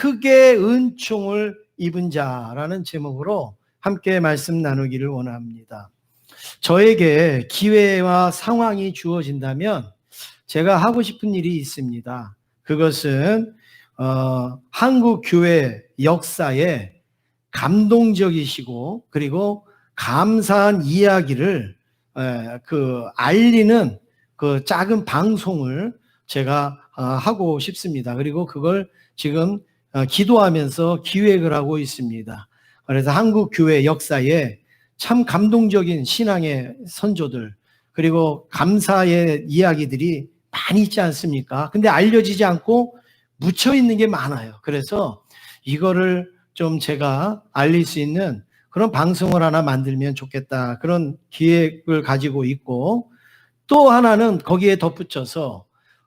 크게 은총을 입은 자라는 제목으로 함께 말씀 나누기를 원합니다. 저에게 기회와 상황이 주어진다면 제가 하고 싶은 일이 있습니다. 그것은 한국 교회 역사에 감동적이시고 그리고 감사한 이야기를 알리는 그 작은 방송을 제가 하고 싶습니다. 그리고 그걸 지금 기도하면서 기획을 하고 있습니다. 그래서 한국 교회 역사에 참 감동적인 신앙의 선조들 그리고 감사의 이야기들이 많이 있지 않습니까? 근데 알려지지 않고 묻혀 있는 게 많아요. 그래서 이거를 좀 제가 알릴 수 있는 그런 방송을 하나 만들면 좋겠다. 그런 기획을 가지고 있고, 또 하나는 거기에 덧붙여서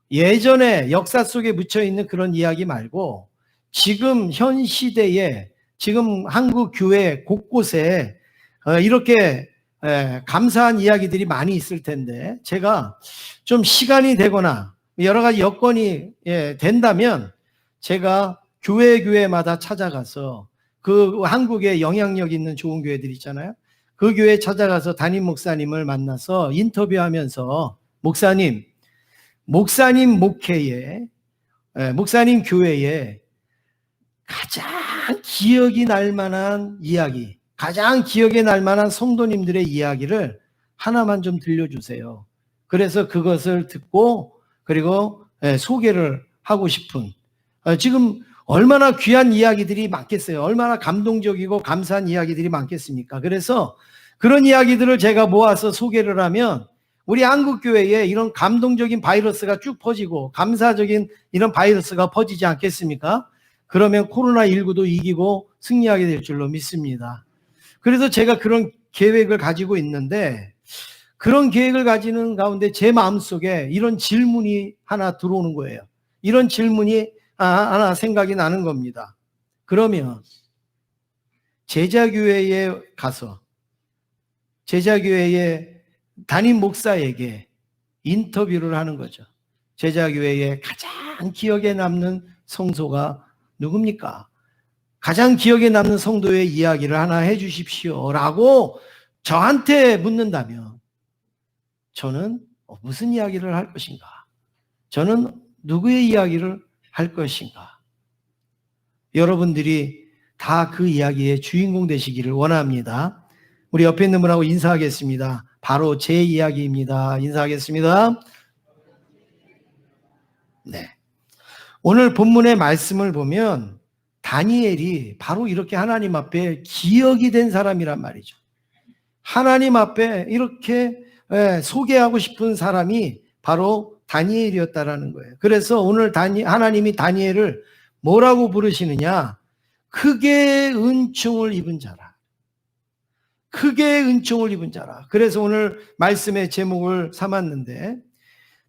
예전에 역사 속에 묻혀 있는 그런 이야기 말고 지금 현 시대에 지금 한국 교회 곳곳에 이렇게 감사한 이야기들이 많이 있을 텐데 제가 좀 시간이 되거나 여러 가지 여건이 된다면 제가 교회마다 찾아가서 그 한국에 영향력 있는 좋은 교회들 있잖아요. 그 교회에 찾아가서 담임 목사님을 만나서 인터뷰하면서 목사님 목회에 목사님 교회에 가장 기억이 날 만한 이야기, 가장 기억에 날 만한 성도님들의 이야기를 하나만 좀 들려주세요. 그래서 그것을 듣고 그리고 소개를 하고 싶은, 지금 얼마나 귀한 이야기들이 많겠어요. 얼마나 감동적이고 감사한 이야기들이 많겠습니까? 그래서 그런 이야기들을 제가 모아서 소개를 하면 우리 한국교회에 이런 감동적인 바이러스가 쭉 퍼지고 감사적인 이런 바이러스가 퍼지지 않겠습니까? 그러면 코로나19도 이기고 승리하게 될 줄로 믿습니다. 그래서 제가 그런 계획을 가지고 있는데, 그런 계획을 가지는 가운데 제 마음속에 이런 질문이 하나 들어오는 거예요. 이런 질문이 하나 생각이 나는 겁니다. 그러면 제자교회에 가서 제자교회의 담임 목사에게 인터뷰를 하는 거죠. 제자교회의 가장 기억에 남는 성도가 누굽니까? 가장 기억에 남는 성도의 이야기를 하나 해주십시오 라고 저한테 묻는다면 저는 무슨 이야기를 할 것인가? 저는 누구의 이야기를 할 것인가? 여러분들이 다 그 이야기의 주인공 되시기를 원합니다. 우리 옆에 있는 분하고 인사하겠습니다. 바로 제 이야기입니다. 인사하겠습니다. 네. 오늘 본문의 말씀을 보면 다니엘이 바로 이렇게 하나님 앞에 기억이 된 사람이란 말이죠. 하나님 앞에 이렇게 소개하고 싶은 사람이 바로 다니엘이었다라는 거예요. 그래서 오늘 하나님이 다니엘을 뭐라고 부르시느냐? 크게 은총을 입은 자라. 크게 은총을 입은 자라. 그래서 오늘 말씀의 제목을 삼았는데,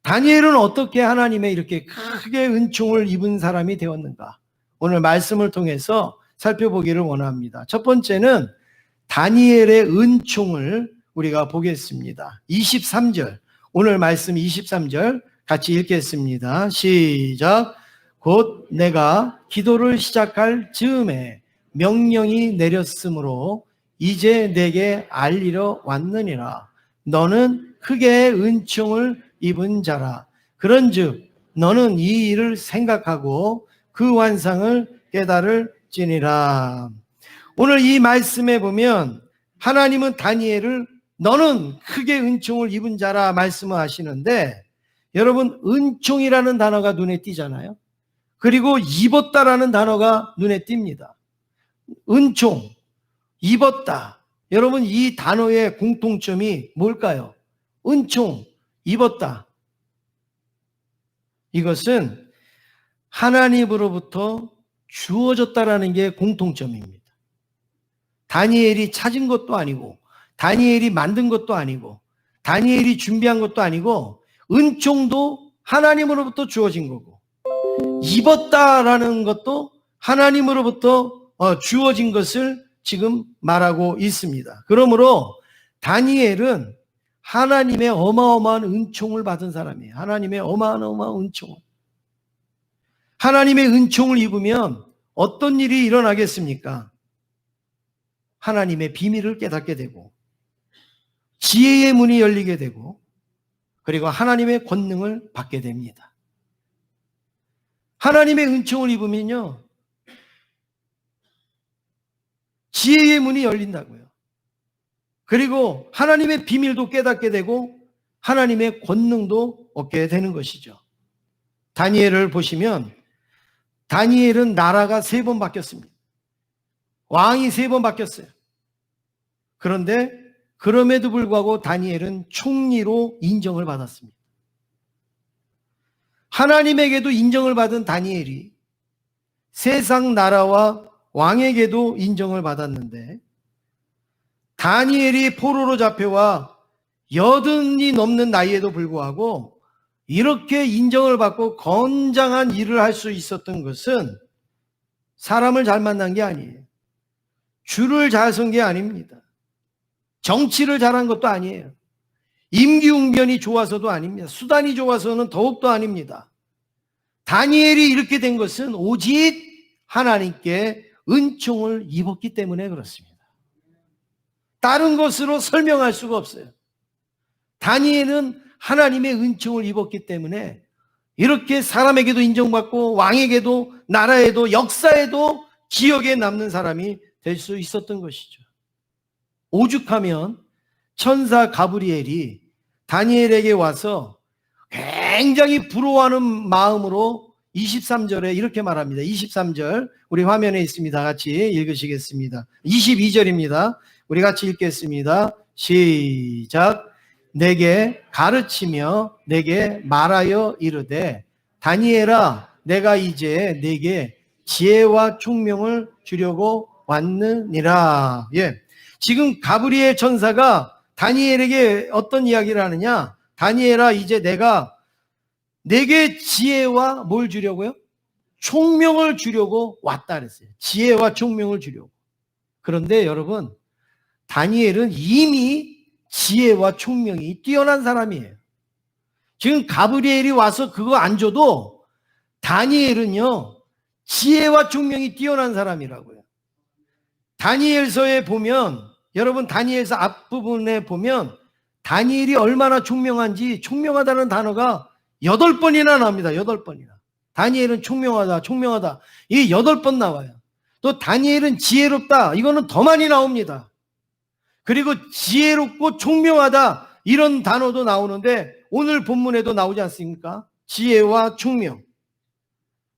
다니엘은 어떻게 하나님의 이렇게 크게 은총을 입은 사람이 되었는가? 오늘 말씀을 통해서 살펴보기를 원합니다. 첫 번째는 다니엘의 은총을 우리가 보겠습니다. 23절, 오늘 말씀 23절 같이 읽겠습니다. 시작. 곧 내가 기도를 시작할 즈음에 명령이 내렸으므로 이제 내게 알리러 왔느니라. 너는 크게 은총을 입은 자라. 그런즉 너는 이 일을 생각하고 그 환상을 깨달을지니라. 오늘 이 말씀에 보면 하나님은 다니엘을 너는 크게 은총을 입은 자라 말씀을 하시는데, 여러분 은총이라는 단어가 눈에 띄잖아요. 그리고 입었다라는 단어가 눈에 띕니다. 은총, 입었다. 여러분 이 단어의 공통점이 뭘까요? 은총, 입었다. 이것은 하나님으로부터 주어졌다라는 게 공통점입니다. 다니엘이 찾은 것도 아니고 다니엘이 만든 것도 아니고 다니엘이 준비한 것도 아니고 은총도 하나님으로부터 주어진 거고 입었다라는 것도 하나님으로부터 주어진 것을 지금 말하고 있습니다. 그러므로 다니엘은 하나님의 어마어마한 은총을 받은 사람이에요. 하나님의 어마어마한 은총을. 하나님의 은총을 입으면 어떤 일이 일어나겠습니까? 하나님의 비밀을 깨닫게 되고 지혜의 문이 열리게 되고 그리고 하나님의 권능을 받게 됩니다. 하나님의 은총을 입으면요, 지혜의 문이 열린다고요. 그리고 하나님의 비밀도 깨닫게 되고 하나님의 권능도 얻게 되는 것이죠. 다니엘을 보시면 다니엘은 나라가 3번 바뀌었습니다. 왕이 3번 바뀌었어요. 그런데 그럼에도 불구하고 다니엘은 총리로 인정을 받았습니다. 하나님에게도 인정을 받은 다니엘이 세상 나라와 왕에게도 인정을 받았는데 다니엘이 포로로 잡혀와 80이 넘는 나이에도 불구하고 이렇게 인정을 받고 건장한 일을 할 수 있었던 것은 사람을 잘 만난 게 아니에요. 주를 잘 선 게 아닙니다. 정치를 잘한 것도 아니에요. 임기응변이 좋아서도 아닙니다. 수단이 좋아서는 더욱더 아닙니다. 다니엘이 이렇게 된 것은 오직 하나님께 은총을 입었기 때문에 그렇습니다. 다른 것으로 설명할 수가 없어요. 다니엘은 하나님의 은총을 입었기 때문에 이렇게 사람에게도 인정받고 왕에게도 나라에도 역사에도 기억에 남는 사람이 될 수 있었던 것이죠. 오죽하면 천사 가브리엘이 다니엘에게 와서 굉장히 부러워하는 마음으로 23절에 이렇게 말합니다. 23절 우리 화면에 있습니다. 같이 읽으시겠습니다. 22절입니다. 우리 같이 읽겠습니다. 시작. 내게 가르치며 내게 말하여 이르되 다니엘아 내가 이제 내게 지혜와 총명을 주려고 왔느니라. 예. 지금 가브리엘 천사가 다니엘에게 어떤 이야기를 하느냐? 다니엘아 이제 내게 지혜와 뭘 주려고요? 총명을 주려고 왔다 그랬어요. 지혜와 총명을 주려고. 그런데 여러분 다니엘은 이미 지혜와 총명이 뛰어난 사람이에요. 지금 가브리엘이 와서 그거 안 줘도 다니엘은요 지혜와 총명이 뛰어난 사람이라고요. 다니엘서에 보면 여러분 다니엘서 앞부분에 보면 다니엘이 얼마나 총명한지 총명하다는 단어가 8번이나 나옵니다. 8번이나. 다니엘은 총명하다 총명하다 이게 8번 나와요. 또 다니엘은 지혜롭다 이거는 더 많이 나옵니다. 그리고 지혜롭고 총명하다 이런 단어도 나오는데 오늘 본문에도 나오지 않습니까? 지혜와 총명.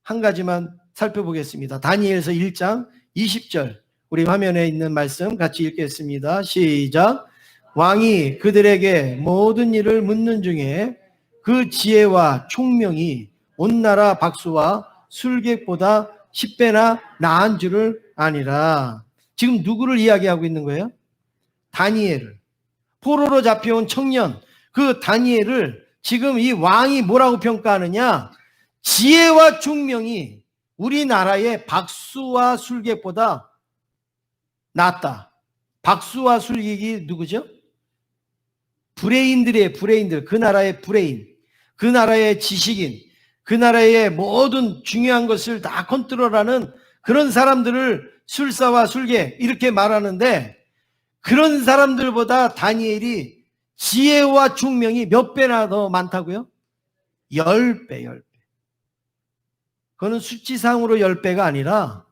한 가지만 살펴보겠습니다. 다니엘서 1장 20절 우리 화면에 있는 말씀 같이 읽겠습니다. 시작. 왕이 그들에게 모든 일을 묻는 중에 그 지혜와 총명이 온 나라 박수와 술객보다 10배나 나은 줄을 아니라. 지금 누구를 이야기하고 있는 거예요? 다니엘을. 포로로 잡혀온 청년 그 다니엘을 지금 이 왕이 뭐라고 평가하느냐? 지혜와 총명이 우리나라의 박수와 술객보다 낫다. 박수와 술객이 누구죠? 브레인들이에요. 브레인들. 그 나라의 브레인. 그 나라의 지식인. 그 나라의 모든 중요한 것을 다 컨트롤하는 그런 사람들을 술사와 술객 이렇게 말하는데 그런 사람들보다 다니엘이 지혜와 총명이 몇 배나 더 많다고요? 10배, 10배. 그거는 수치상으로 10배가 아니라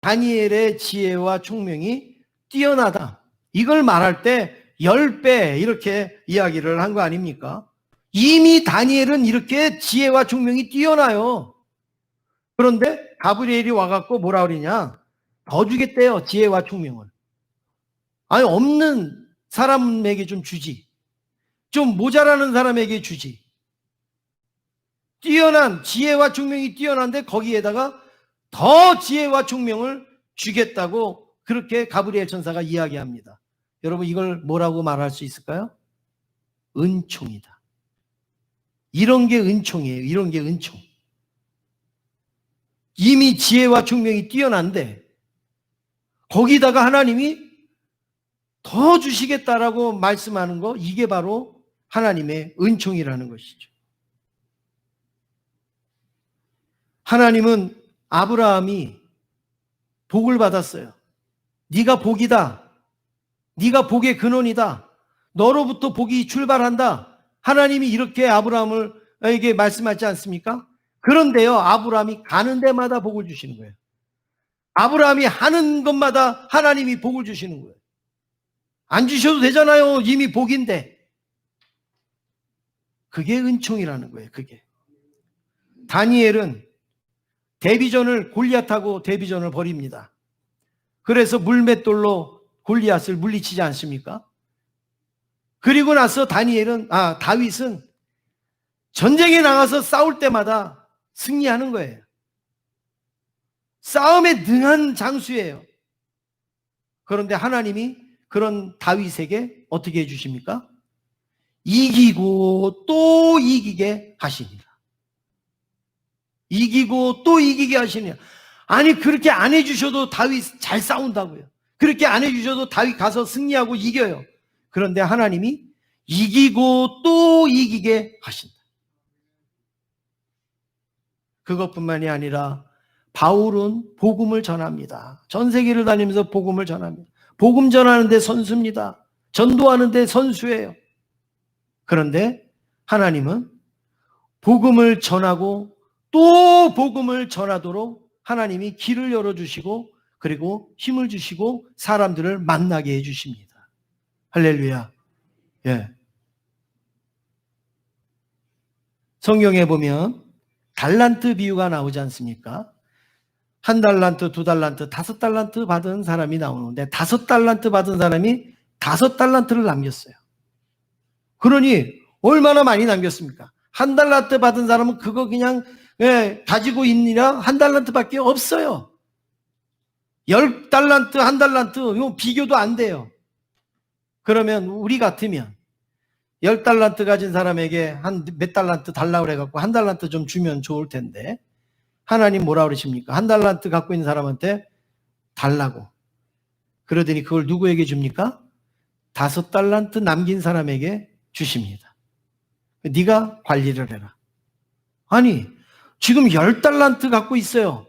다니엘의 지혜와 총명이 뛰어나다. 이걸 말할 때 10배 이렇게 이야기를 한 거 아닙니까? 이미 다니엘은 이렇게 지혜와 총명이 뛰어나요. 그런데 가브리엘이 와갖고 뭐라 그러냐? 더 주겠대요. 지혜와 총명을. 아니 없는 사람에게 좀 주지. 좀 모자라는 사람에게 주지. 뛰어난 지혜와 총명이 뛰어난데 거기에다가 더 지혜와 총명을 주겠다고 그렇게 가브리엘 천사가 이야기합니다. 여러분 이걸 뭐라고 말할 수 있을까요? 은총이다. 이런 게 은총이에요. 이런 게 은총. 이미 지혜와 총명이 뛰어난데 거기다가 하나님이 더 주시겠다라고 말씀하는 거 이게 바로 하나님의 은총이라는 것이죠. 하나님은 아브라함이 복을 받았어요. 네가 복이다. 네가 복의 근원이다. 너로부터 복이 출발한다. 하나님이 이렇게 아브라함에게 말씀하지 않습니까? 그런데요, 아브라함이 가는 데마다 복을 주시는 거예요. 아브라함이 하는 것마다 하나님이 복을 주시는 거예요. 안 주셔도 되잖아요. 이미 복인데. 그게 은총이라는 거예요. 그게. 다니엘은 데비전을 골리앗하고 데비전을 벌입니다. 그래서 물맷돌로 골리앗을 물리치지 않습니까? 그리고 나서 다윗은 전쟁에 나가서 싸울 때마다 승리하는 거예요. 싸움에 능한 장수예요. 그런데 하나님이 그런 다윗에게 어떻게 해주십니까? 이기고 또 이기게 하시니라. 이기고 또 이기게 하시니라. 아니, 그렇게 안 해주셔도 다윗 잘 싸운다고요. 그렇게 안 해주셔도 다윗 가서 승리하고 이겨요. 그런데 하나님이 이기고 또 이기게 하신다. 그것뿐만이 아니라 바울은 복음을 전합니다. 전 세계를 다니면서 복음을 전합니다. 복음 전하는데 선수입니다. 전도하는데 선수예요. 그런데 하나님은 복음을 전하고 또 복음을 전하도록 하나님이 길을 열어주시고 그리고 힘을 주시고 사람들을 만나게 해주십니다. 할렐루야. 예. 성경에 보면 달란트 비유가 나오지 않습니까? 1달란트, 2달란트, 5달란트 받은 사람이 나오는데 5달란트 받은 사람이 5달란트를 남겼어요. 그러니 얼마나 많이 남겼습니까? 1달란트 받은 사람은 그거 그냥 가지고 있느라 1달란트밖에 없어요. 10달란트, 1달란트 이거 비교도 안 돼요. 그러면 우리 같으면 10달란트 가진 사람에게 한 몇 달란트 달라고 그래갖고 1달란트 좀 주면 좋을 텐데 하나님 뭐라 그러십니까? 1달란트 갖고 있는 사람한테 달라고. 그러더니 그걸 누구에게 줍니까? 5달란트 남긴 사람에게 주십니다. 네가 관리를 해라. 아니, 지금 10달란트 갖고 있어요.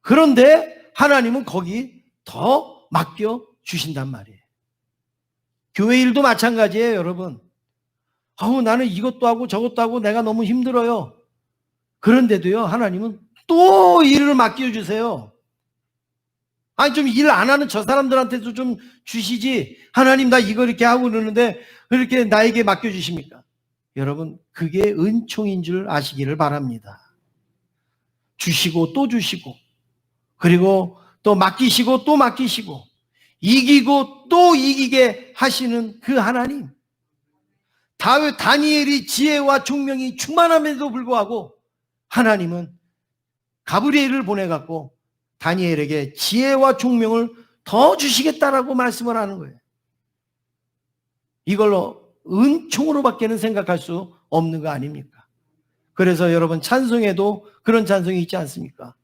그런데 하나님은 거기 더 맡겨 주신단 말이에요. 교회 일도 마찬가지예요, 여러분. 나는 이것도 하고 저것도 하고 내가 너무 힘들어요. 그런데도요, 하나님은 또 일을 맡겨주세요. 아니, 좀 일 안 하는 저 사람들한테도 좀 주시지. 하나님, 나 이거 이렇게 하고 그러는데 그렇게 나에게 맡겨주십니까? 여러분, 그게 은총인 줄 아시기를 바랍니다. 주시고 또 주시고, 그리고 또 맡기시고 또 맡기시고, 이기고 또 이기게 하시는 그 하나님. 다니엘이 지혜와 총명이 충만함에도 불구하고 하나님은 가브리엘을 보내갖고 다니엘에게 지혜와 총명을 더 주시겠다라고 말씀을 하는 거예요. 이걸로 은총으로밖에는 생각할 수 없는 거 아닙니까? 그래서 여러분 찬송에도 그런 찬송이 있지 않습니까?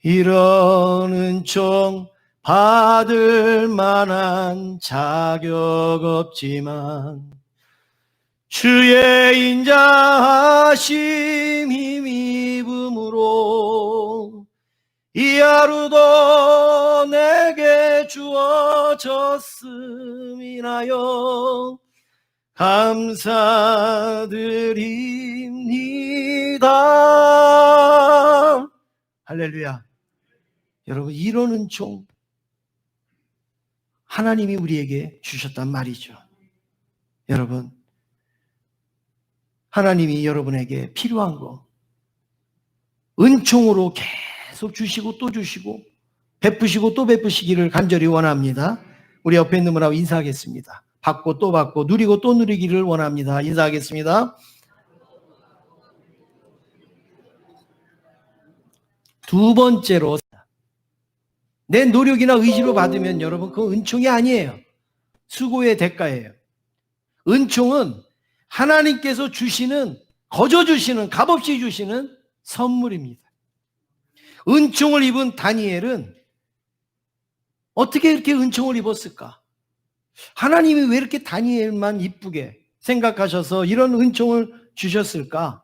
이런 은총 받을 만한 자격 없지만 주의 인자하심 힘입음으로 이 하루도 내게 주어졌음이나요 감사드립니다. 할렐루야. 여러분, 이런 은총 하나님이 우리에게 주셨단 말이죠. 여러분, 하나님이 여러분에게 필요한 거 은총으로 계속 주시고 또 주시고 베푸시고 또 베푸시기를 간절히 원합니다. 우리 옆에 있는 분하고 인사하겠습니다. 받고 또 받고 누리고 또 누리기를 원합니다. 인사하겠습니다. 두 번째로, 내 노력이나 의지로 받으면 여러분 그건 은총이 아니에요. 수고의 대가예요. 은총은 하나님께서 주시는, 거저 주시는, 값없이 주시는 선물입니다. 은총을 입은 다니엘은 어떻게 이렇게 은총을 입었을까? 하나님이 왜 이렇게 다니엘만 이쁘게 생각하셔서 이런 은총을 주셨을까?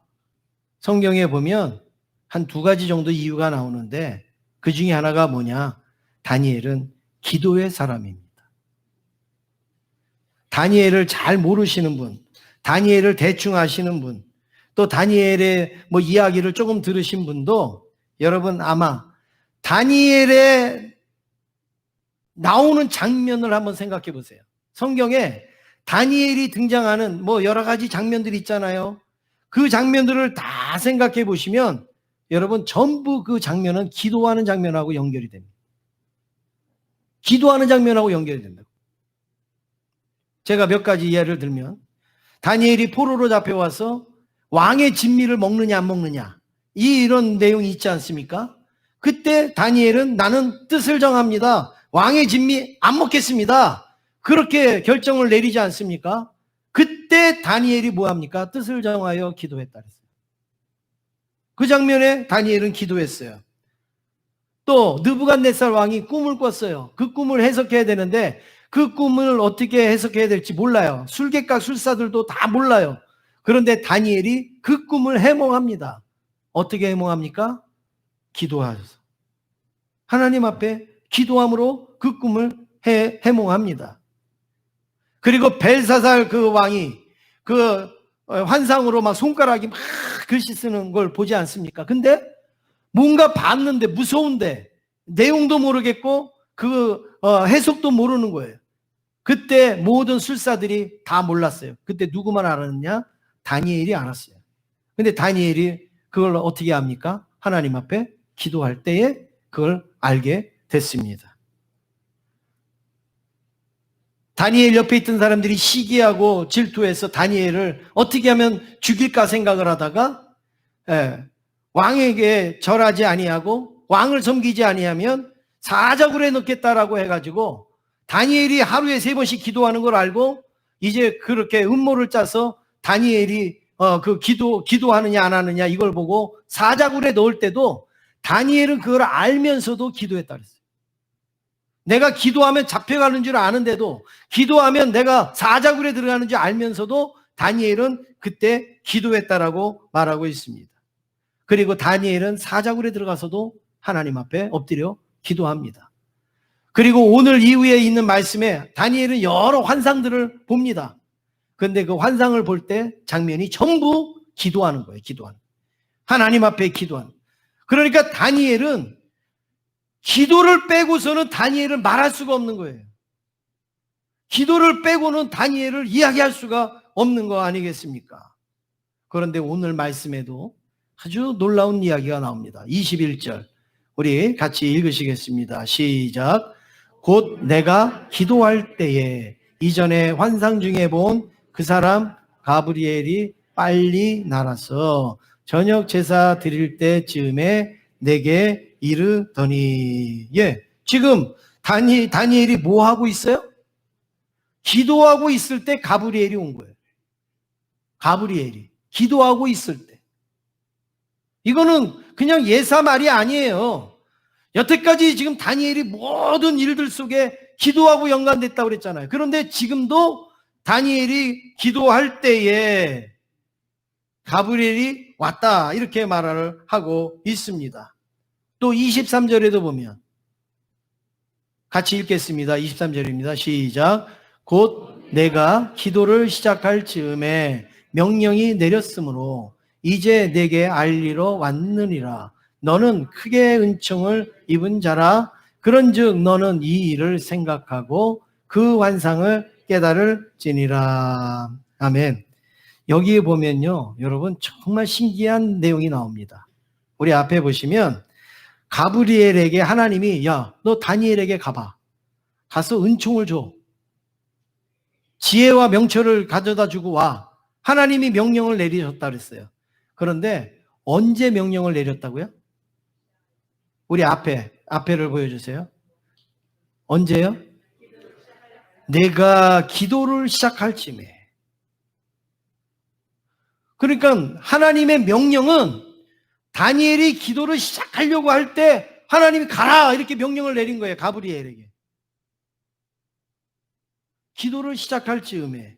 성경에 보면 한 두 가지 정도 이유가 나오는데 그 중에 하나가 뭐냐? 다니엘은 기도의 사람입니다. 다니엘을 잘 모르시는 분, 다니엘을 대충 아시는 분, 또 다니엘의 뭐 이야기를 조금 들으신 분도 여러분 아마 다니엘의 나오는 장면을 한번 생각해 보세요. 성경에 다니엘이 등장하는 뭐 여러 가지 장면들이 있잖아요. 그 장면들을 다 생각해 보시면 여러분 전부 그 장면은 기도하는 장면하고 연결이 됩니다. 기도하는 장면하고 연결이 된다. 제가 몇 가지 예를 들면 다니엘이 포로로 잡혀와서 왕의 진미를 먹느냐 안 먹느냐 이런 내용이 있지 않습니까? 그때 다니엘은 나는 뜻을 정합니다. 왕의 진미 안 먹겠습니다. 그렇게 결정을 내리지 않습니까? 그때 다니엘이 뭐합니까? 뜻을 정하여 기도했다 그랬어요. 그 장면에 다니엘은 기도했어요. 또 느부갓네살 왕이 꿈을 꿨어요. 그 꿈을 해석해야 되는데 그 꿈을 어떻게 해석해야 될지 몰라요. 술객과 술사들도 다 몰라요. 그런데 다니엘이 그 꿈을 해몽합니다. 어떻게 해몽합니까? 기도하셔서. 하나님 앞에 기도함으로 그 꿈을 해몽합니다. 그리고 벨사살 그 왕이 그 환상으로 막 손가락이 막 글씨 쓰는 걸 보지 않습니까? 근데 뭔가 봤는데 무서운데 내용도 모르겠고 그 해석도 모르는 거예요. 그때 모든 술사들이 다 몰랐어요. 그때 누구만 알았느냐? 다니엘이 알았어요. 근데 다니엘이 그걸 어떻게 합니까? 하나님 앞에 기도할 때에 그걸 알게 됐습니다. 다니엘 옆에 있던 사람들이 시기하고 질투해서 다니엘을 어떻게 하면 죽일까 생각을 하다가 왕에게 절하지 아니하고 왕을 섬기지 아니하면 사자굴에 넣겠다라고 해가지고 다니엘이 하루에 3번씩 기도하는 걸 알고 이제 그렇게 음모를 짜서 다니엘이 그 기도하느냐 안 하느냐 이걸 보고 사자굴에 넣을 때도 다니엘은 그걸 알면서도 기도했다 그랬어요. 내가 기도하면 잡혀가는 줄 아는데도 기도하면 내가 사자굴에 들어가는 줄 알면서도 다니엘은 그때 기도했다라고 말하고 있습니다. 그리고 다니엘은 사자굴에 들어가서도 하나님 앞에 엎드려 기도합니다. 그리고 오늘 이후에 있는 말씀에 다니엘은 여러 환상들을 봅니다. 그런데 그 환상을 볼 때 장면이 전부 기도하는 거예요. 기도하는. 하나님 앞에 기도하는. 그러니까 다니엘은 기도를 빼고서는 다니엘을 말할 수가 없는 거예요. 기도를 빼고는 다니엘을 이야기할 수가 없는 거 아니겠습니까? 그런데 오늘 말씀에도 아주 놀라운 이야기가 나옵니다. 21절 우리 같이 읽으시겠습니다. 시작. 곧 내가 기도할 때에 이전에 환상 중에 본 그 사람 가브리엘이 빨리 날아서 저녁 제사 드릴 때쯤에 내게 이르더니 지금 다니엘이 뭐 하고 있어요? 기도하고 있을 때 가브리엘이 온 거예요. 가브리엘이 기도하고 있을 때. 이거는 그냥 예사 말이 아니에요. 여태까지 지금 다니엘이 모든 일들 속에 기도하고 연관됐다고 그랬잖아요. 그런데 지금도 다니엘이 기도할 때에 가브리엘이 왔다 이렇게 말을 하고 있습니다. 또 23절에도 보면 같이 읽겠습니다. 23절입니다. 시작. 곧 내가 기도를 시작할 즈음에 명령이 내렸으므로 이제 내게 알리러 왔느니라. 너는 크게 은총을 입은 자라. 그런즉 너는 이 일을 생각하고 그 환상을 깨달을지니라. 아멘. 여기에 보면요, 여러분 정말 신기한 내용이 나옵니다. 우리 앞에 보시면 가브리엘에게 하나님이 야, 너 다니엘에게 가봐. 가서 은총을 줘. 지혜와 명철을 가져다 주고 와. 하나님이 명령을 내리셨다 그랬어요. 그런데 언제 명령을 내렸다고요? 우리 앞에를 보여주세요. 언제요? 내가 기도를 시작할 쯤에. 그러니까 하나님의 명령은 다니엘이 기도를 시작하려고 할 때 하나님이 가라 이렇게 명령을 내린 거예요. 가브리엘에게. 기도를 시작할 즈음에.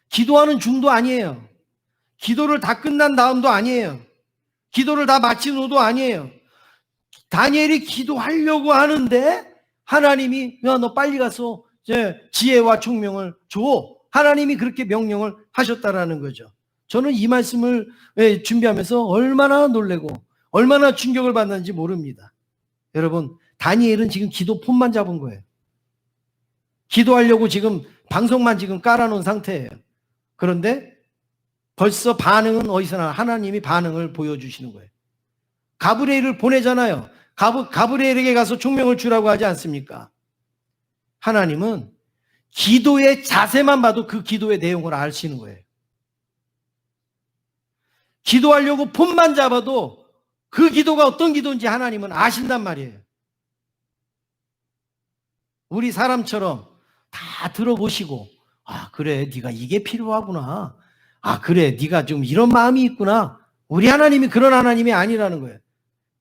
기도하는 중도 아니에요. 기도를 다 끝난 다음도 아니에요. 기도를 다 마친 후도 아니에요. 다니엘이 기도하려고 하는데 하나님이 야, 너 빨리 가서 지혜와 총명을 줘. 하나님이 그렇게 명령을 하셨다라는 거죠. 저는 이 말씀을 준비하면서 얼마나 놀래고 얼마나 충격을 받는지 모릅니다. 여러분, 다니엘은 지금 기도 폰만 잡은 거예요. 기도하려고 지금 방송만 지금 깔아놓은 상태예요. 그런데 벌써 반응은 어디서 나? 하나님이 반응을 보여주시는 거예요. 가브리엘을 보내잖아요. 가브리엘에게 가서 총명을 주라고 하지 않습니까? 하나님은 기도의 자세만 봐도 그 기도의 내용을 아시는 거예요. 기도하려고 폰만 잡아도 그 기도가 어떤 기도인지 하나님은 아신단 말이에요. 우리 사람처럼 다 들어보시고 아 그래 네가 이게 필요하구나. 아 그래 네가 좀 이런 마음이 있구나. 우리 하나님이 그런 하나님이 아니라는 거예요.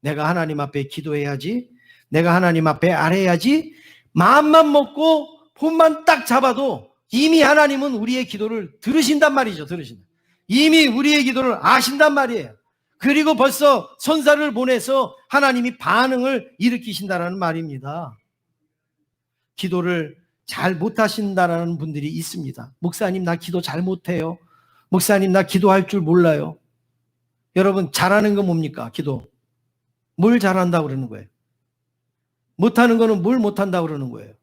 내가 하나님 앞에 기도해야지. 내가 하나님 앞에 아뢰야지. 마음만 먹고 폰만 딱 잡아도 이미 하나님은 우리의 기도를 들으신단 말이죠. 들으신다. 이미 우리의 기도를 아신단 말이에요. 그리고 벌써 선사를 보내서 하나님이 반응을 일으키신다는 말입니다. 기도를 잘 못하신다는 분들이 있습니다. 목사님 나 기도 잘 못해요. 목사님 나 기도할 줄 몰라요. 여러분 잘하는 건 뭡니까? 기도. 뭘 잘한다고 그러는 거예요? 못하는 거는 뭘 못한다고 그러는 거예요?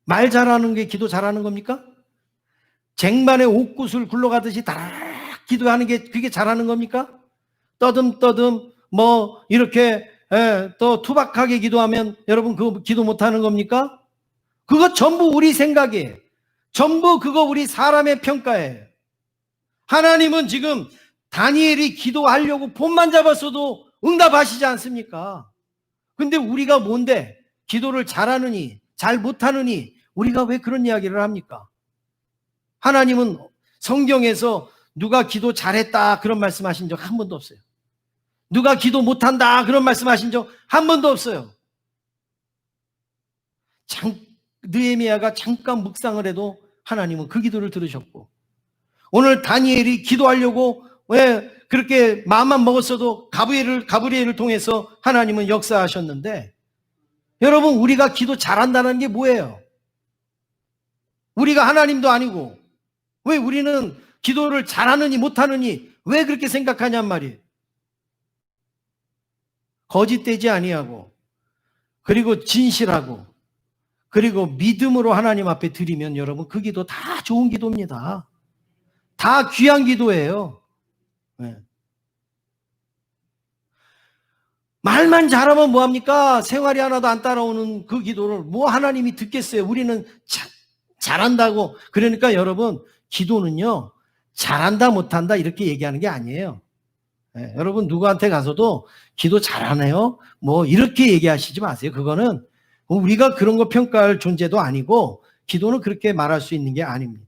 말 잘하는 게 기도 잘하는 겁니까? 쟁반에 옥구슬 굴러가듯이 다락 기도하는 게 그게 잘하는 겁니까? 떠듬떠듬 뭐 이렇게 또 투박하게 기도하면 여러분 그거 기도 못하는 겁니까? 그거 전부 우리 생각이에요. 전부 그거 우리 사람의 평가예요. 하나님은 지금 다니엘이 기도하려고 폰만 잡았어도 응답하시지 않습니까? 근데 우리가 뭔데? 기도를 잘하느니 잘 못하느니 우리가 왜 그런 이야기를 합니까? 하나님은 성경에서 누가 기도 잘했다 그런 말씀하신 적 한 번도 없어요. 누가 기도 못한다 그런 말씀하신 적 한 번도 없어요. 느헤미야가 잠깐 묵상을 해도 하나님은 그 기도를 들으셨고 오늘 다니엘이 기도하려고 왜 그렇게 마음만 먹었어도 가브리엘을 통해서 하나님은 역사하셨는데 여러분 우리가 기도 잘한다는 게 뭐예요? 우리가 하나님도 아니고 왜 우리는 기도를 잘하느니 못하느니 왜 그렇게 생각하냔 말이에요. 거짓되지 아니하고 그리고 진실하고 그리고 믿음으로 하나님 앞에 드리면 여러분 그 기도 다 좋은 기도입니다. 다 귀한 기도예요. 네. 말만 잘하면 뭐합니까? 생활이 하나도 안 따라오는 그 기도를 뭐 하나님이 듣겠어요. 우리는 잘한다고. 그러니까 여러분 기도는요 잘한다 못한다 이렇게 얘기하는 게 아니에요. 네, 여러분 누구한테 가서도 기도 잘하네요 뭐 이렇게 얘기하시지 마세요. 그거는 우리가 그런 거 평가할 존재도 아니고 기도는 그렇게 말할 수 있는 게 아닙니다.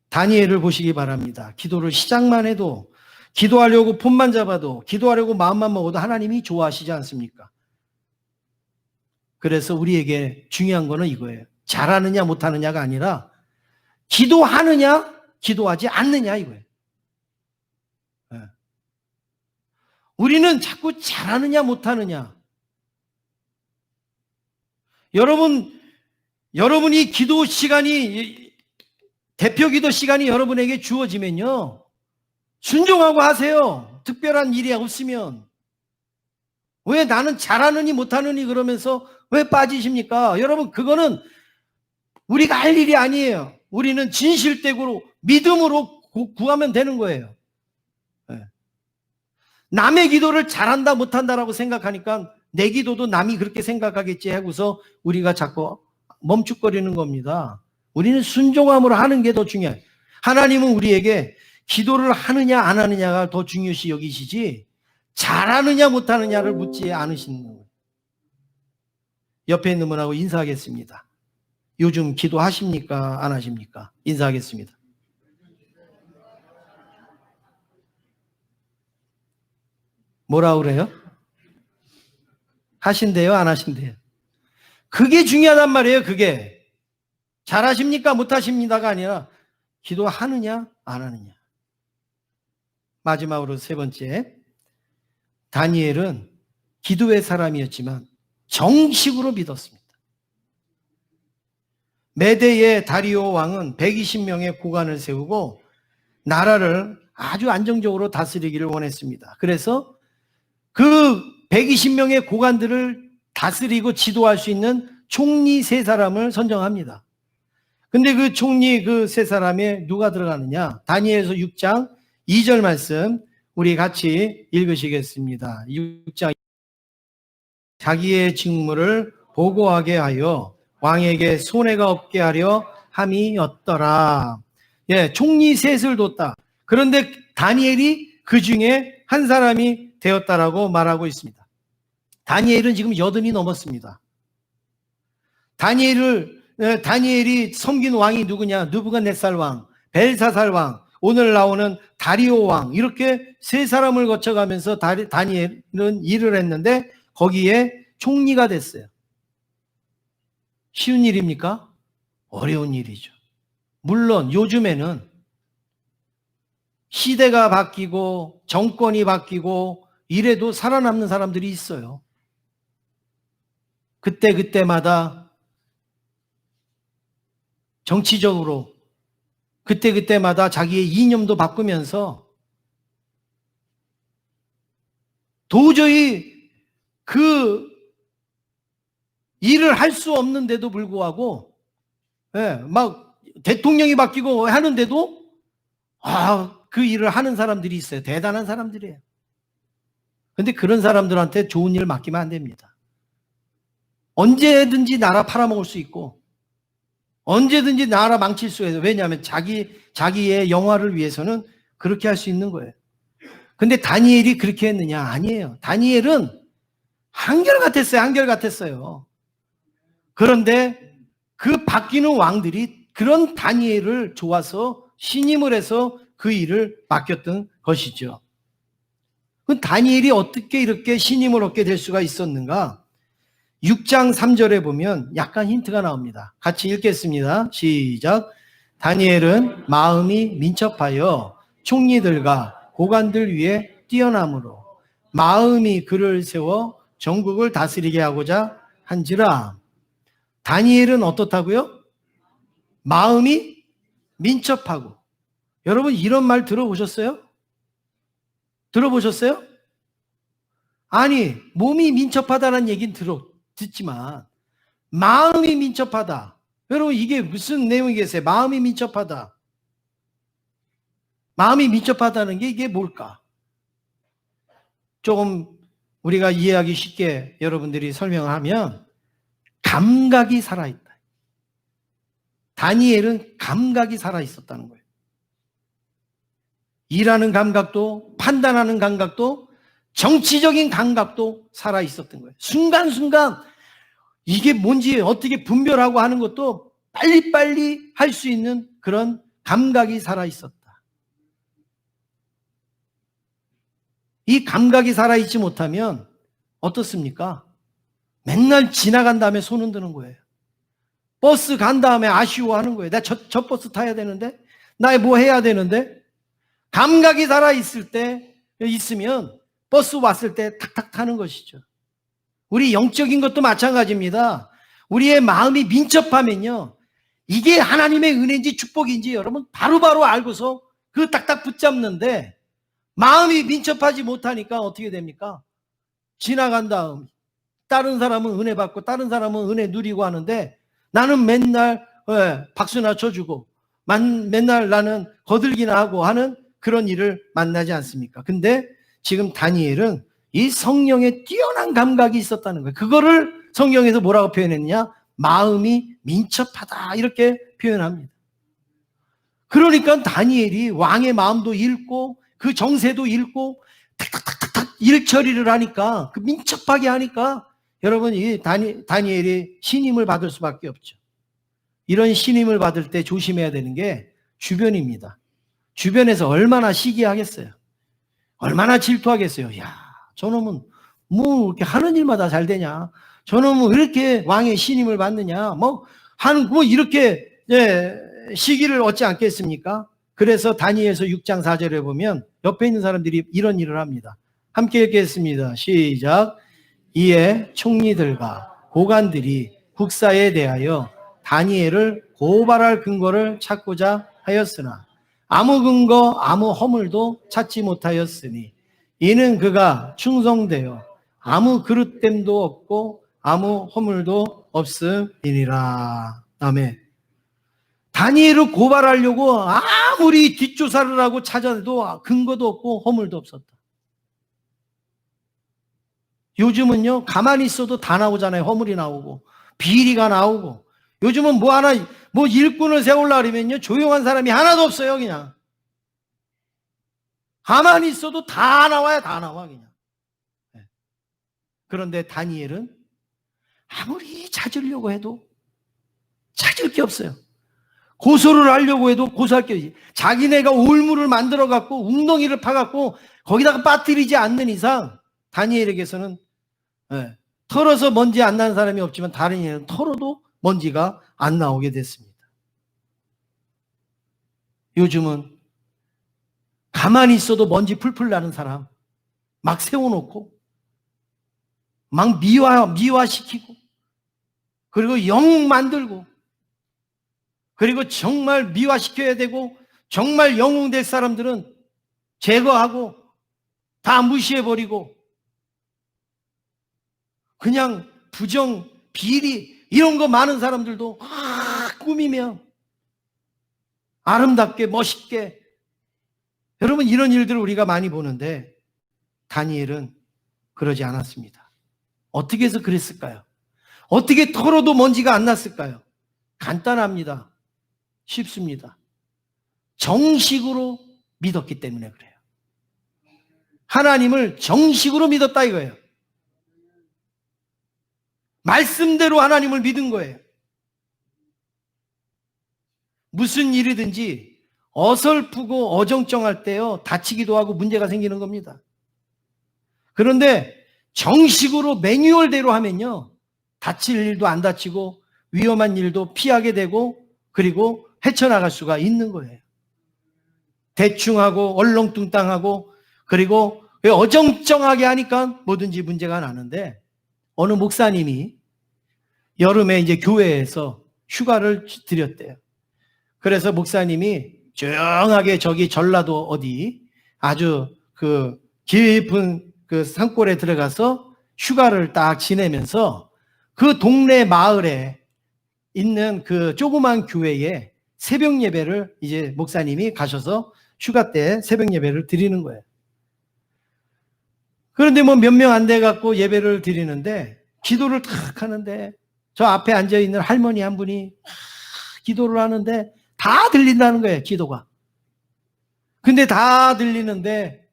다니엘을 보시기 바랍니다. 기도를 시작만 해도 기도하려고 폰만 잡아도 기도하려고 마음만 먹어도 하나님이 좋아하시지 않습니까? 그래서 우리에게 중요한 거는 이거예요. 잘하느냐 못하느냐가 아니라 기도하느냐 기도하지 않느냐 이거예요. 네. 우리는 자꾸 잘하느냐 못하느냐. 여러분이 기도 시간이 대표 기도 시간이 여러분에게 주어지면요 순종하고 하세요. 특별한 일이 없으면. 왜 나는 잘하느니 못하느니 그러면서 왜 빠지십니까? 여러분 그거는 우리가 할 일이 아니에요. 우리는 진실되고 믿음으로 구하면 되는 거예요. 네. 남의 기도를 잘한다 못한다라고 생각하니까 내 기도도 남이 그렇게 생각하겠지 하고서 우리가 자꾸 멈칫거리는 겁니다. 우리는 순종함으로 하는 게 더 중요해요. 하나님은 우리에게 기도를 하느냐 안 하느냐가 더 중요시 여기시지 잘하느냐 못하느냐를 묻지 않으시는 거예요. 옆에 있는 분하고 인사하겠습니다. 요즘 기도하십니까? 안 하십니까? 인사하겠습니다. 뭐라 그래요? 하신대요? 안 하신대요? 그게 중요하단 말이에요. 그게 잘하십니까? 못하십니다가 아니라 기도하느냐 안 하느냐. 마지막으로 세 번째, 다니엘은 기도의 사람이었지만 정식으로 믿었습니다. 메대의 다리오 왕은 120명의 고관을 세우고 나라를 아주 안정적으로 다스리기를 원했습니다. 그래서 그 120명의 고관들을 다스리고 지도할 수 있는 총리 세 사람을 선정합니다. 근데 그 총리 그 세 사람에 누가 들어가느냐? 다니엘서 6장 2절 말씀 우리 같이 읽으시겠습니다. 6장 자기의 직무를 보고하게 하여 왕에게 손해가 없게 하려 함이었더라. 예, 총리 셋을 뒀다. 그런데 다니엘이 그 중에 한 사람이 되었다라고 말하고 있습니다. 다니엘은 지금 80이 넘었습니다. 다니엘이 섬긴 왕이 누구냐? 느부갓네살 왕, 벨사살 왕, 오늘 나오는 다리오 왕, 이렇게 세 사람을 거쳐가면서 다니엘은 일을 했는데 거기에 총리가 됐어요. 쉬운 일입니까? 어려운 일이죠. 물론 요즘에는 시대가 바뀌고 정권이 바뀌고 이래도 살아남는 사람들이 있어요. 그때마다 정치적으로 그때마다 자기의 이념도 바꾸면서 도저히 그 일을 할 수 없는데도 불구하고 막 대통령이 바뀌고 하는데도 그 일을 하는 사람들이 있어요. 대단한 사람들이에요. 근데 그런 사람들한테 좋은 일을 맡기면 안 됩니다. 언제든지 나라 팔아먹을 수 있고 언제든지 나라 망칠 수 있어요. 왜냐하면 자기의 영화를 위해서는 그렇게 할 수 있는 거예요. 근데 다니엘이 그렇게 했느냐? 아니에요. 다니엘은 한결같았어요. 그런데 그 바뀌는 왕들이 그런 다니엘을 좋아서 신임을 해서 그 일을 맡겼던 것이죠. 그 다니엘이 어떻게 이렇게 신임을 얻게 될 수가 있었는가? 6장 3절에 보면 약간 힌트가 나옵니다. 같이 읽겠습니다. 시작. 다니엘은 마음이 민첩하여 총리들과 고관들 위에 뛰어남으로 마음이 그를 세워 전국을 다스리게 하고자 한지라. 다니엘은 어떻다고요? 마음이 민첩하고. 여러분 이런 말 들어보셨어요? 아니, 몸이 민첩하다는 얘기는 듣지만 마음이 민첩하다. 여러분 이게 무슨 내용이겠어요? 마음이 민첩하다. 마음이 민첩하다는 게 이게 뭘까? 조금 우리가 이해하기 쉽게 여러분들이 설명을 하면 감각이 살아있다. 다니엘은 감각이 살아있었다는 거예요. 일하는 감각도, 판단하는 감각도, 정치적인 감각도 살아있었던 거예요. 순간순간 이게 뭔지 어떻게 분별하고 하는 것도 빨리빨리 할 수 있는 그런 감각이 살아있었다. 이 감각이 살아있지 못하면 어떻습니까? 맨날 지나간 다음에 손 흔드는 거예요. 버스 간 다음에 아쉬워하는 거예요. 나 저 버스 타야 되는데? 나 뭐 해야 되는데? 감각이 있으면 버스 왔을 때 탁탁 타는 것이죠. 우리 영적인 것도 마찬가지입니다. 우리의 마음이 민첩하면요, 이게 하나님의 은혜인지 축복인지 여러분 바로바로 알고서 그 딱딱 붙잡는데, 마음이 민첩하지 못하니까 어떻게 됩니까? 지나간 다음 다른 사람은 은혜 받고 다른 사람은 은혜 누리고 하는데 나는 맨날 박수나 쳐주고 맨날 나는 거들기나 하고 하는 그런 일을 만나지 않습니까? 근데 지금 다니엘은 이 성령의 뛰어난 감각이 있었다는 거예요. 그거를 성경에서 뭐라고 표현했냐? 마음이 민첩하다 이렇게 표현합니다. 그러니까 다니엘이 왕의 마음도 읽고 그 정세도 읽고 탁탁탁탁 일 처리를 하니까, 그 민첩하게 하니까 여러분 이 다니엘이 신임을 받을 수밖에 없죠. 이런 신임을 받을 때 조심해야 되는 게 주변입니다. 주변에서 얼마나 시기하겠어요. 얼마나 질투하겠어요. 야, 저놈은 뭐 이렇게 하는 일마다 잘 되냐? 저놈은 왜 이렇게 왕의 신임을 받느냐? 뭐 이렇게 시기를 얻지 않겠습니까? 그래서 다니엘서 6장 4절에 보면 옆에 있는 사람들이 이런 일을 합니다. 함께 읽겠습니다. 시작. 이에 총리들과 고관들이 국사에 대하여 다니엘을 고발할 근거를 찾고자 하였으나 아무 근거 아무 허물도 찾지 못하였으니 이는 그가 충성되어 아무 그릇됨도 없고 아무 허물도 없음이니라. 아멘. 다니엘을 고발하려고 아무리 뒷조사를 하고 찾아도 근거도 없고 허물도 없었다. 요즘은요, 가만히 있어도 다 나오잖아요. 허물이 나오고 비리가 나오고. 요즘은 뭐 일꾼을 세우려고 그러면요, 조용한 사람이 하나도 없어요. 그냥 가만히 있어도 다 나와요. 다 나와 그냥. 그런데 다니엘은 아무리 찾으려고 해도 찾을 게 없어요. 고소를 하려고 해도 고소할 게 없지. 자기네가 올무를 만들어 갖고 웅덩이를 파 갖고 거기다가 빠뜨리지 않는 이상 다니엘에게서는 털어서 먼지 안 나는 사람이 없지만 다른 이는 털어도 먼지가 안 나오게 됐습니다. 요즘은 가만히 있어도 먼지 풀풀 나는 사람 막 세워놓고 막 미화시키고 그리고 영웅 만들고 그리고 정말 미화시켜야 되고 정말 영웅 될 사람들은 제거하고 다 무시해버리고 그냥 부정, 비리 이런 거 많은 사람들도 꾸미며 아름답게 멋있게 여러분 이런 일들을 우리가 많이 보는데 다니엘은 그러지 않았습니다. 어떻게 해서 그랬을까요? 어떻게 털어도 먼지가 안 났을까요? 간단합니다. 쉽습니다. 정식으로 믿었기 때문에 그래요. 하나님을 정식으로 믿었다 이거예요. 말씀대로 하나님을 믿은 거예요. 무슨 일이든지 어설프고 어정쩡할 때요 다치기도 하고 문제가 생기는 겁니다. 그런데 정식으로 매뉴얼대로 하면요 다칠 일도 안 다치고 위험한 일도 피하게 되고 그리고 헤쳐나갈 수가 있는 거예요. 대충하고 얼렁뚱땅하고 그리고 어정쩡하게 하니까 뭐든지 문제가 나는데 어느 목사님이 여름에 이제 교회에서 휴가를 드렸대요. 그래서 목사님이 조용하게 저기 전라도 어디 아주 그 깊은 그 산골에 들어가서 휴가를 딱 지내면서 그 동네 마을에 있는 그 조그만 교회에 새벽 예배를 이제 목사님이 가셔서 휴가 때 새벽 예배를 드리는 거예요. 그런데 뭐 몇 명 안 돼 갖고 예배를 드리는데 기도를 탁 하는데 저 앞에 앉아 있는 할머니 한 분이 기도를 하는데 다 들린다는 거예요, 기도가. 근데 다 들리는데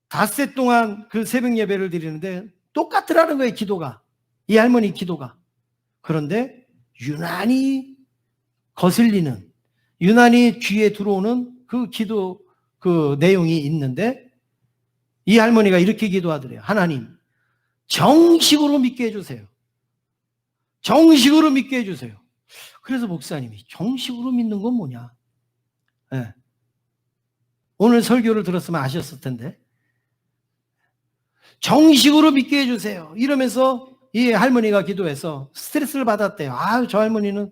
닷새 동안 그 새벽 예배를 드리는데 똑같더라는 거예요, 기도가. 이 할머니 기도가. 그런데 유난히 거슬리는, 유난히 귀에 들어오는 그 기도 그 내용이 있는데 이 할머니가 이렇게 기도하더래요. 하나님, 정식으로 믿게 해주세요. 정식으로 믿게 해주세요. 그래서 목사님이 정식으로 믿는 건 뭐냐? 네. 오늘 설교를 들었으면 아셨을 텐데 정식으로 믿게 해주세요. 이러면서 이 할머니가 기도해서 스트레스를 받았대요. 아유, 저 할머니는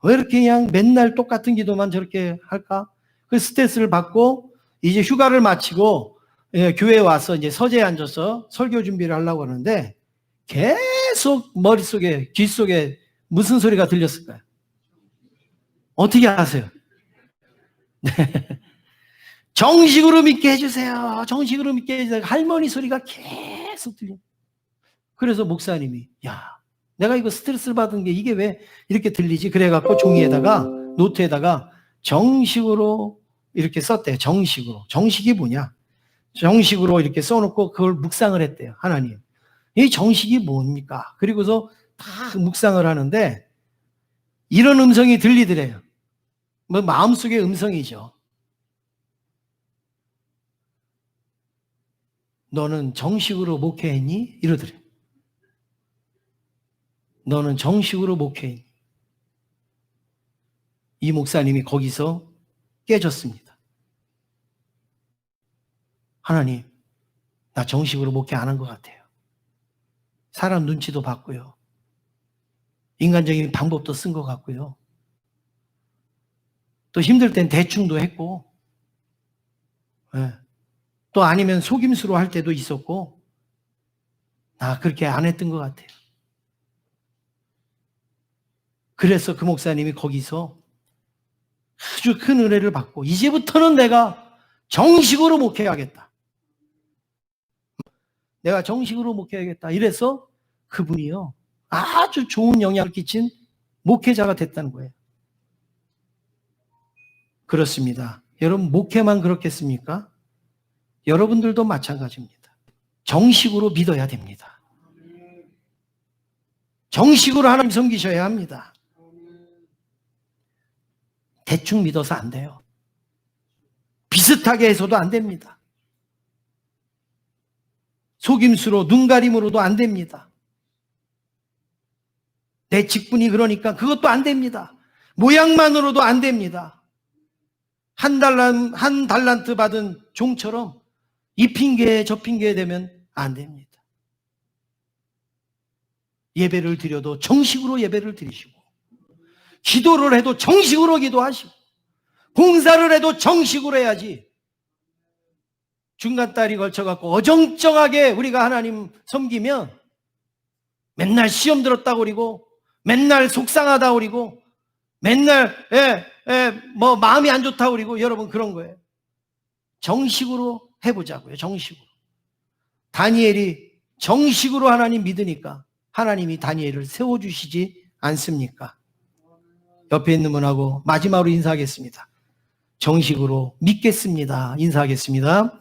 왜 이렇게 그냥 맨날 똑같은 기도만 저렇게 할까? 그 스트레스를 받고 이제 휴가를 마치고 교회에 와서 이제 서재에 앉아서 설교 준비를 하려고 하는데 계속 머릿속에, 귓속에 무슨 소리가 들렸을까요? 어떻게 아세요? 네. 정식으로 믿게 해주세요. 정식으로 믿게 해주세요. 할머니 소리가 계속 들려요. 그래서 목사님이 야, 내가 이거 스트레스를 받은 게 이게 왜 이렇게 들리지? 그래갖고 종이에다가 노트에다가 정식으로 이렇게 썼대요. 정식으로. 정식이 뭐냐? 정식으로 이렇게 써놓고 그걸 묵상을 했대요. 하나님, 이 정식이 뭡니까? 그리고서 다 묵상을 하는데 이런 음성이 들리더래요. 뭐 마음속의 음성이죠. 너는 정식으로 목회했니? 이러더래. 너는 정식으로 목회했니? 이 목사님이 거기서 깨졌습니다. 하나님, 나 정식으로 목회 안 한 것 같아요. 사람 눈치도 봤고요. 인간적인 방법도 쓴 것 같고요. 또 힘들 땐 대충도 했고, 네. 또 아니면 속임수로 할 때도 있었고, 나 그렇게 안 했던 것 같아요. 그래서 그 목사님이 거기서 아주 큰 은혜를 받고, 이제부터는 내가 정식으로 목회하겠다. 내가 정식으로 목회하겠다. 이래서 그분이요, 아주 좋은 영향을 끼친 목회자가 됐다는 거예요. 그렇습니다. 여러분, 목회만 그렇겠습니까? 여러분들도 마찬가지입니다. 정식으로 믿어야 됩니다. 정식으로 하나님 섬기셔야 합니다. 대충 믿어서 안 돼요. 비슷하게 해서도 안 됩니다. 속임수로, 눈가림으로도 안 됩니다. 내 직분이 그러니까 그것도 안 됩니다. 모양만으로도 안 됩니다. 한 달란트 받은 종처럼 이 핑계에 저 핑계에 되면 안 됩니다. 예배를 드려도 정식으로 예배를 드리시고, 기도를 해도 정식으로 기도하시고, 봉사를 해도 정식으로 해야지 중간다리 걸쳐갖고 어정쩡하게 우리가 하나님 섬기면 맨날 시험 들었다고 그러고, 맨날 속상하다고 그러고, 맨날 뭐 마음이 안 좋다고 그러고, 여러분 그런 거예요. 정식으로 해보자고요. 정식으로. 다니엘이 정식으로 하나님 믿으니까 하나님이 다니엘을 세워주시지 않습니까? 옆에 있는 분하고 마지막으로 인사하겠습니다. 정식으로 믿겠습니다. 인사하겠습니다.